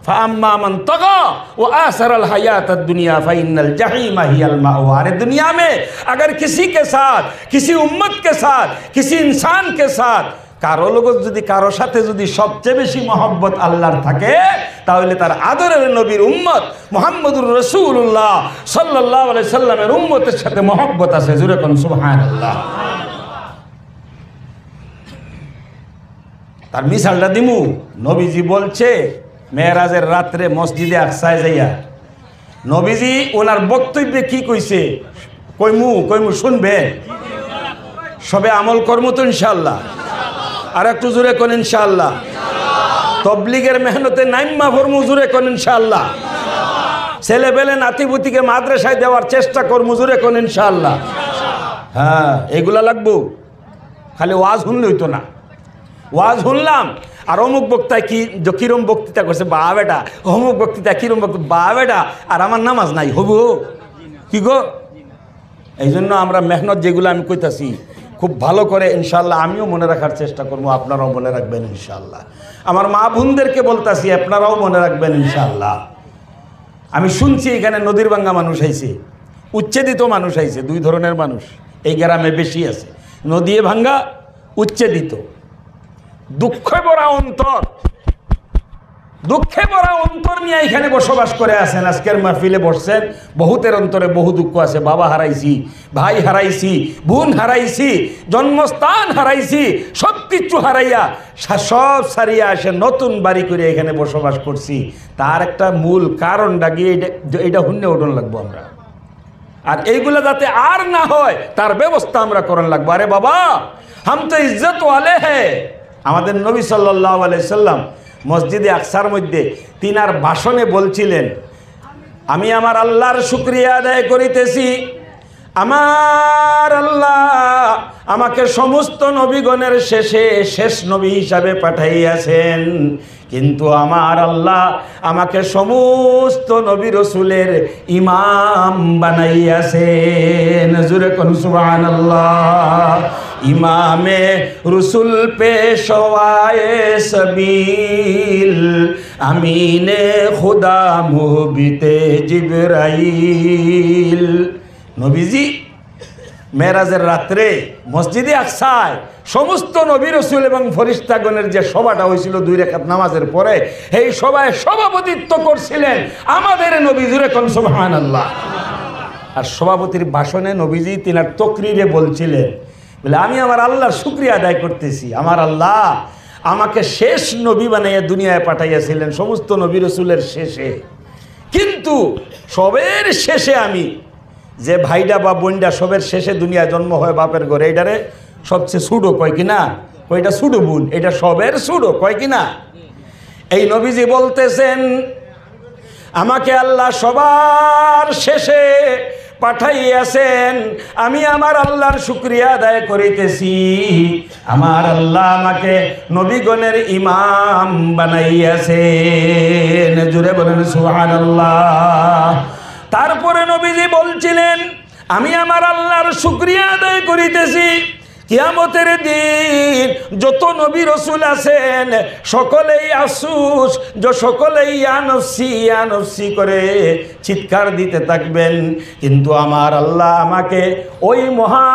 फाअम्मा मन तगा व आसरल हयात दुनिया फ़इन्नल जहीम हियल मावा। दुनिया में अगर किसी के साथ, किसी उम्मत के साथ, किसी इंसान के साथ कारो लोग যদি কারো সাথে যদি সবচেয়ে বেশি মহব্বত আল্লাহর থাকে তাহলে তার আদরের নবীর উম্মত মুহাম্মদুর রাসূলুল্লাহ সাল্লাল্লাহু আলাইহি সাল্লামের উম্মতের সাথে মহব্বত আছে। জোরে কোন সুবহানাল্লাহ। তার মিসালটা দিমু, নবীজি বলছে মেরাজের রাত্রে মসজিদে আকসায় যাইয়া নবীজি ওনার বক্তব্যে কি কইছে কইমু শুনবে, সবে আমল করমু তো ইনশাআল্লাহ। আর একটু জোরে কোন ইনশাআল্লাহ। তবলিগের মেহনতে নাইম্মা ফরমু, জোরে কোন ইনশাআল্লাহ। ছেলে পেলে নাতিপুতিকে মাদ্রাসায় দেওয়ার চেষ্টা করমু, জোরে কোন ইনশাআল্লাহ। হ্যাঁ, এগুলা লাগবো। খালি ওয়াজ শুনলে হইতো না। ওয়াজ শুনলাম আর অমুক বক্তায় কিরম বক্তৃতা করছে, বা বেটা অমুক বক্তৃতা কিরম বক্তৃতা, বা বেটা, আর আমার নামাজ নাই হবু কি গো। এই জন্য আমরা মেহনত যেগুলো আমি কইতাছি খুব ভালো করে ইনশাআল্লাহ আমিও মনে রাখার চেষ্টা করবো, আপনারাও মনে রাখবেন ইনশাআল্লাহ। আমার মা বোনদেরকে বলতাছি আপনারাও মনে রাখবেন ইনশাআল্লাহ। আমি শুনছি এখানে নদীর ভাঙ্গা মানুষ আইছে, উচ্ছেদিত মানুষ আইছে। দুই ধরনের মানুষ এই গ্রামে বেশি আছে, নদীয়ে ভাঙ্গা, উচ্ছেদিত। দুঃখে ভরা অন্তর, দুঃখে ভরা অন্তর নিয়ে এখানে বসবাস করে আছেন। আজকের মাহফিলে বসছেন, বহুতের অন্তরে বহু দুঃখ আছে। বাবা হারাইছি, ভাই হারাইছি, বোন হারাইছি, জন্মস্থান হারাইছি, সব কিছু হারাইয়া সব সারিয়া আসে নতুন বাড়ি করে এখানে বসবাস করছি। তার একটা মূল কারণটা গিয়ে এটা হুন্নে উঠন লাগবো আমরা। আর এইগুলো যাতে আর না হয় তার ব্যবস্থা আমরা করন লাগবো। আরে বাবা হাম তো ইজ্জত ওয়ালে হ্যাঁ। আমাদের নবী সাল্লাল্লাহু আলাইহি সাল্লাম মসজিদে আকসার মধ্যে তিনার ভাষণে বলছিলেন, আমি আমার আল্লাহর শুকরিয়া আদায় করিতেছি, আমার আল্লাহ আমাকে সমস্ত নবীগণের শেষে শেষ নবী হিসাবে পাঠাইয়াছেন, কিন্তু আমার আল্লাহ আমাকে সমস্ত নবী রসুলের ইমাম বানাইয়াছেন। জোরে কোন সুবহানাল্লাহ। ইমামে রসুল পেশওয়ায়ে সাবিল, আমিনে খুদা মুহবিতে জিবরাইল। নবীজি মেরাজের রাত্রে মসজিদে আকসায় সমস্ত নবী রসুল এবং ফেরেশতাগণের যে সভাটা হয়েছিল 2 রাকাত নামাজের পরে, এই সভায় সভাপতিত্ব করছিলেন আমাদের নবী। জোরে কোন সুবহানাল্লাহ। আর সভাপতির ভাষণে নবীজি তিনার তকরিরে বলছিলেন, বলে আমি আমার আল্লাহর শুকরিয়া আদায় করতেছি, আমার আল্লাহ আমাকে শেষ নবী বানাইয়া দুনিয়ায় পাঠাইয়াছিলেন, সমস্ত নবী রসুলের শেষে। কিন্তু সবের শেষে আমি যে ভাইডা বা বোনডা সবের শেষে দুনিয়ায় জন্ম হয় বাপের ঘরে, এইটারে সবচেয়ে ছুডো কয় কিনা, কয়টা ছুডো বোন, এটা সবের ছুডো কয় কিনা। এই নবীজি বলতেছেন আমাকে আল্লাহ সবার শেষে পাঠাইয়াছেন, আমি আমার আল্লাহর শুকরিয়া আদায় করিতেছি, আমার আল্লাহ আমাকে নবীগণের ইমাম বানাইয়াছেন। জোরে বলেন সুবহানাল্লাহ। তারপরে নবীজি বলছিলেন আমি আমার আল্লাহর শুকরিয়া আদায় করিতেছি, কিয়ামতের দিন যত নবী রসুল আছেন সকলেই আফসুস, যে সকলেই ইয়া নফসি করে চিৎকার দিতে থাকবেন, কিন্তু আমার আল্লাহ আমাকে ওই মহা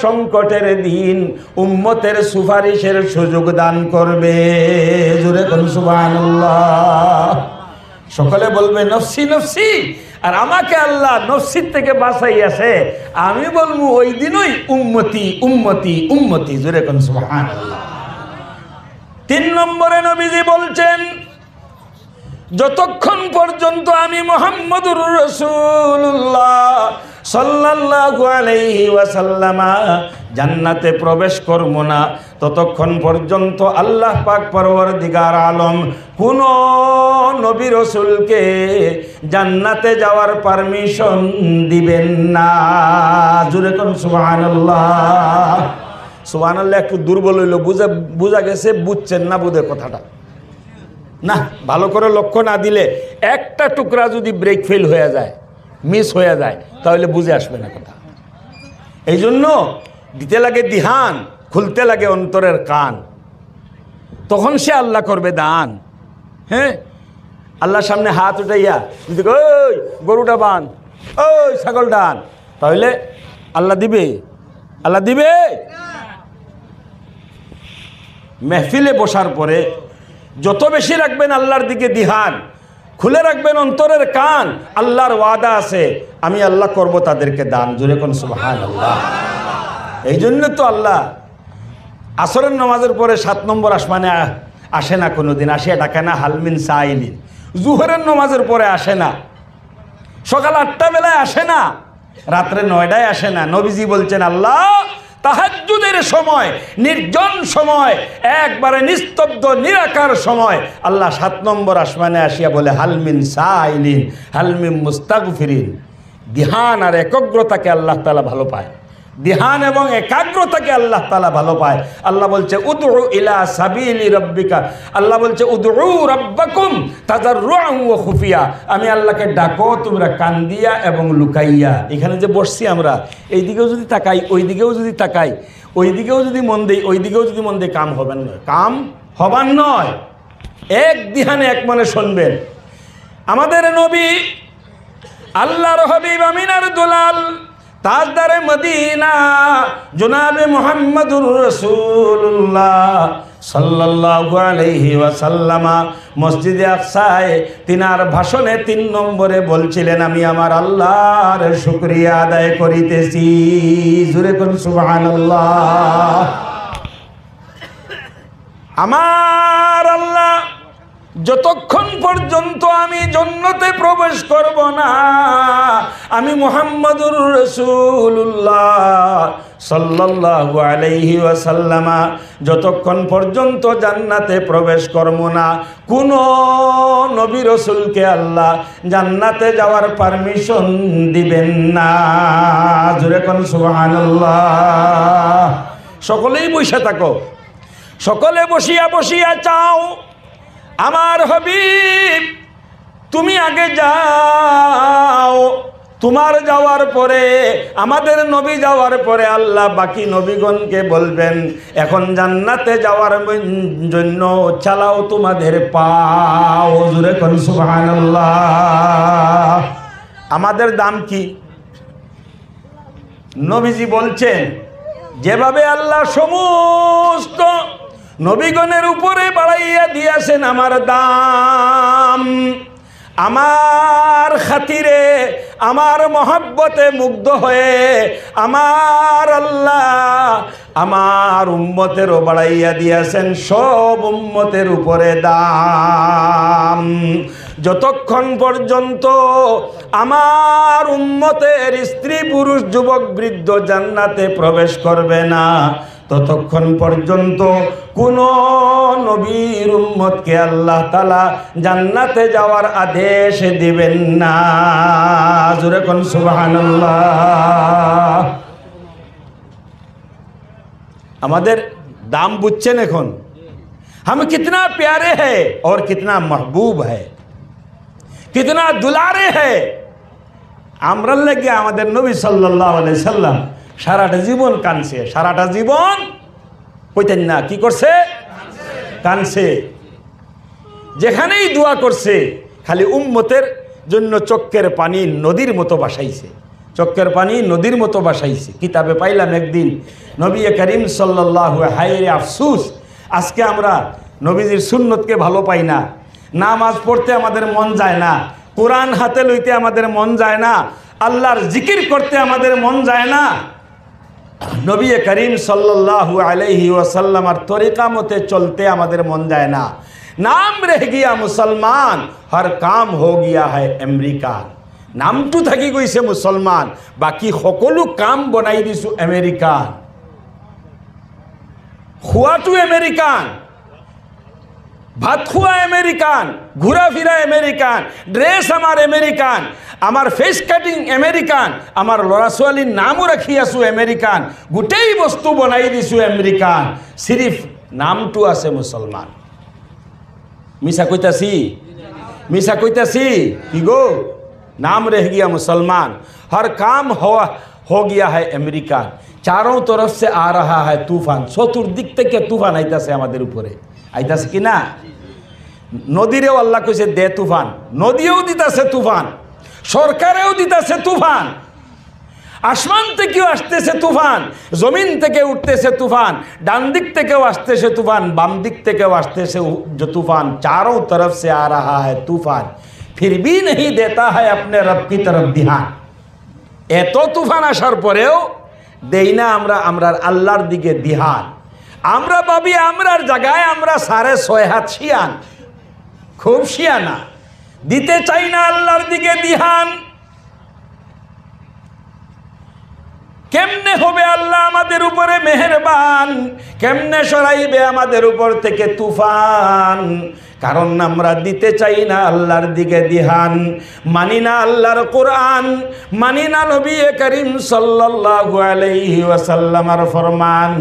সংকটের দিন উম্মতের সুপারিশের সুযোগ দান করবে। জোরে কোন সুবহানাল্লাহ। সকলে বলবে নফসি নফসি, আর আমাকে আল্লাহ নফসির থেকে বাঁচাইয়াছে, আমি বলবো ওই দিনই উম্মতি উম্মতি উম্মতি। জোরে কোন সুবহানাল্লাহ। 3 নম্বরে নবীজি বলছেন যতক্ষণ পর্যন্ত আমি মুহাম্মদুর রাসূলুল্লাহ সাল্লাল্লাহু আলাইহি ওয়াসাল্লাম জান্নাতে প্রবেশ করব না, ততক্ষণ পর্যন্ত আল্লাহ পাক পরওয়ারদিগার আলম কোন নবী রাসূলকে জান্নাতে যাওয়ার পারমিশন দিবেন না। জোরে কোন সুবহানাল্লাহ। সুবহানাল্লাহ একটু দুর্বল হইল, বুঝা গেছে, বুঝছেন না বুঝে কথাটা না, ভালো করে লক্ষ্য না দিলে একটা টুকরা যদি ব্রেক ফেল হয়ে যায়, মিস হয়ে যায়, তাহলে বুঝে আসবে না কথা। এই জন্য দিতে লাগে ধ্যান, খুলতে লাগে অন্তরের কান, তখন সে আল্লাহ করবে দান। হ্যাঁ, আল্লাহর সামনে হাত উঠাইয়া যদি ওই গরুটা বান, ওই ছাগল ডান, তাহলে আল্লাহ দিবে? আল্লাহ দিবে? মেহফিলে বসার পরে যত বেশি রাখবেন আল্লাহর দিকে ধিয়ান, খুলে রাখবেন অন্তরের কান, আল্লাহর ওয়াদা আছে আমি আল্লাহ করব তাদেরকে দান। জোরে কোন সুবহানাল্লাহ। এই জন্য তো আল্লাহ আসরের নামাজের পরে 7 নম্বর আসমানে আসে না, কোনোদিন আসে ডাকে না হালমিন সাইলিন। জুহরের নামাজের পরে আসে না, সকাল 8টা বেলায় আসে না, রাত্রে 9টায় আসে না। নবীজি বলছেন আল্লাহ তাহাজ্জুদের সময়, নির্জন সময়, একবারে নিস্তব্ধ নিরাকার সময় আল্লাহ 7 নম্বর আসমানে আসিয়া বলে হালমিন সাইলিন, হালমিন মুস্তাগফিরিন। ধ্যান আর একাগ্রতাকে আল্লাহ তাআলা ভালো পায়, ধ্যান এবং একাগ্রতাকে আল্লাহ তাআলা ভালো পায়। আল্লাহ বলছে উদউ ইলা সাবিলি রাব্বিকা, আল্লাহ বলছে উদউ রাব্বাকুম তাজাররুআন ওয়া খুফিয়া, আমি আল্লাহকে ডাকো তোমরা কান দিয়া এবং লুকাইয়া। এখানে যে বসছি আমরা, এই দিকেও যদি তাকাই, ওই দিকেও যদি তাকাই, ওই দিকেও যদি মন দেই, ওই দিকেও যদি মন দেই, কাম হবেন নয়, কাম হবার নয়। এক ধ্যানে এক মনে শুনবেন। আমাদের নবী আল্লাহর হাবিব আমিনার দুলাল তাজদারে মদিনা জনাবে মুহাম্মদুর রাসূলুল্লাহ সাল্লাল্লাহু আলাইহি ওয়াসাল্লামা মসজিদে আকসায় তিনার ভাষণে 3 নম্বরে বলছিলেন আমি আমার আল্লাহর শুকরিয়া আদায় করিতেছি। জোরে কোন সুবহানাল্লাহ। আমার আল্লাহ যতক্ষণ পর্যন্ত আমি জান্নাতে প্রবেশ করব না, আমি মুহাম্মদুর রাসূলুল্লাহ সাল্লাল্লাহু আলাইহি ওয়াসাল্লামা যতক্ষণ পর্যন্ত জান্নাতে প্রবেশ করব না, কোন নবী রাসূলকে আল্লাহ জান্নাতে যাওয়ার পারমিশন দিবেন না। জোরে কোন সুবহানাল্লাহ। সকলেই বসে থাকো, সকলে বসিয়া বসিয়া চাও আমার হাবিব তুমি আগে যাও, তোমার যাওয়ার পরে, আমাদের নবী যাওয়ার পরে আল্লাহ বাকি নবীগণকে বলবেন এখন জান্নাতে যাওয়ার জন্য চালাও তোমাদের পাও। জোরে কোন সুবহানাল্লাহ। আমাদের দাম কি? নবীজি বলছেন যেভাবে আল্লাহ সমস্ত নবীগণের উপরে বাড়াইয়া দিয়েছেন আমার দাম, আমার খাতিরে, আমার মহব্বতে মুগ্ধ হয়ে আমার আল্লাহ আমার উম্মতেরও বাড়াইয়া দিয়েছেন সব উম্মতের উপরে দাম। যতক্ষণ পর্যন্ত আমার উম্মতের স্ত্রী পুরুষ যুবক বৃদ্ধ জান্নাতে প্রবেশ করবে না, ততক্ষণ পর্যন্ত কোন নবীর উম্মতকে আল্লাহ তাআলা জান্নাতে যাওয়ার আদেশ দিবেন না। জোরে কোন সুবহানাল্লাহ। আমাদের দাম বুঝছেন এখন? हम कितना प्यारे हैं और कितना महबूब है, कितना दुलारे हैं। আমরা লাগে আমাদের নবী সাল্লাল্লাহু আলাইহি সাল্লাম সারাটা জীবন কানছে, সারাটা জীবন কইতেন না, কি করছে? কানছে। যেখানেই দোয়া করছে খালি উম্মতের জন্য চোখের পানি নদীর মতো বাসাইছে, চোখের পানি নদীর মতো বাসাইছে। কিতাবে পাইলাম একদিন নবী করিম সাল্লাল্লাহু আলাইহি আফসুস, আজকে আমরা নবীজির সুন্নতকে ভালো পাই না, নামাজ পড়তে আমাদের মন যায় না, কোরআন হাতে লইতে আমাদের মন যায় না, আল্লাহর জিকির করতে আমাদের মন যায় না, নবী করিম সাল্লাল্লাহু আলাইহি ওয়াসাল্লামের তরিকা মতে চলতে আমাদের মন যায় না। নাম রহ গিয়া মুসলমান, হর কাম হো গিয়া হয় আমেরিকা। নামটো থাকি গৈছে মুসলমান, বাকি সকলো কাম বনাই দিছো আমেরিকান। খোৱাটো আমেরিকান, ভাত খোৱা আমেরিকান, ঘূৰা ফিৰা আমেরিকান, ড্রেস আমার আমেরিকান, আমার ফেস কাটিং আমেরিকান, আমার ল'ৰা ছোৱালীৰ নামও ৰাখি আছো আমেরিকান, গোটেই বস্তু বনাই দিছো আমেরিকান, সিরিফ নামটো আছে মুসলমান। মিছা কইতাছি? মিছা কইতাছি? কি গো? नाम रह गया मुसलमान, हर काम हो गया है अमेरिका। चारों तरफ से आ रहा है तूफान, चतुर्दिक থেকে তুফান আইতাছে আমাদের উপরে, আইতাছে কি না? নদীরেও আল্লাহ কইছে দে তুফান, নদীও দিতেছে তুফান, সরকারেও দিতেছে তুফান, আসমান থেকেও আসতেছে তুফান, জমিন থেকে উঠতেছে তুফান, ডান দিক থেকেও আসতেছে তুফান, বাম দিক থেকেও আসতেছে তুফान, चारों तरफ से आ रहा है तूफान, फिर भी नहीं देता है अपने रब की तरफ ध्यान। এত তুফান আসার পরেও দেই না আমরা আল্লাহর দিকে ধ্যান। আমরা ভাবি আমরার জায়গায় আমরা 6.5 হাত শিয়ান, খুব শিয়ানা, দিতে চাই না আল্লাহর দিকে ধ্যান। কেমনে হবে আল্লাহ আমাদের উপরে মেহেরবান, কেমনে সরাইবে আমাদের উপর থেকে তুফান? কারণ আমরা দিতে চাই না আল্লাহর দিকে ধ্যান, মানি না আল্লাহর কোরআন, মানি না নবী করিম সাল্লাল্লাহু আলাইহি ওয়াসাল্লামের ফরমান।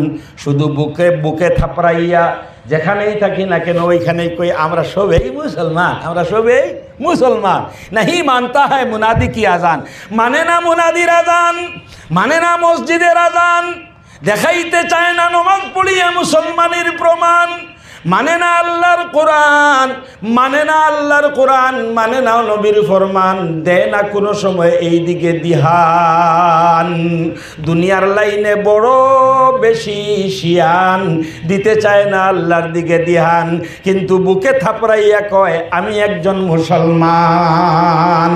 শুধু বুকে বুকে থাপড়াইয়া যেখানেই থাকি না কেন ওইখানেই কই আমরা সবেই মুসলমান, আমরা সবেই মুসলমান। नहीं मानता है मुनादी की आजान, মানে না মুনাদির আজান, মানে না মসজিদের আজান, দেখাইতে চায় না নামাজ পড়িয়া মুসলমানের প্রমাণ, মানে না আল্লাহর কোরআন, মানে না আল্লাহর কোরআন, মানে না নবীর ফরমান, দেয় না কোনো সময় এই দিকে ধ্যান। দুনিয়ার লাইনে বড় বেশি শিয়ান, দিতে চায় না আল্লাহর দিকে ধ্যান, কিন্তু বুকে থাপড়াইয়া কয় আমি একজন মুসলমান।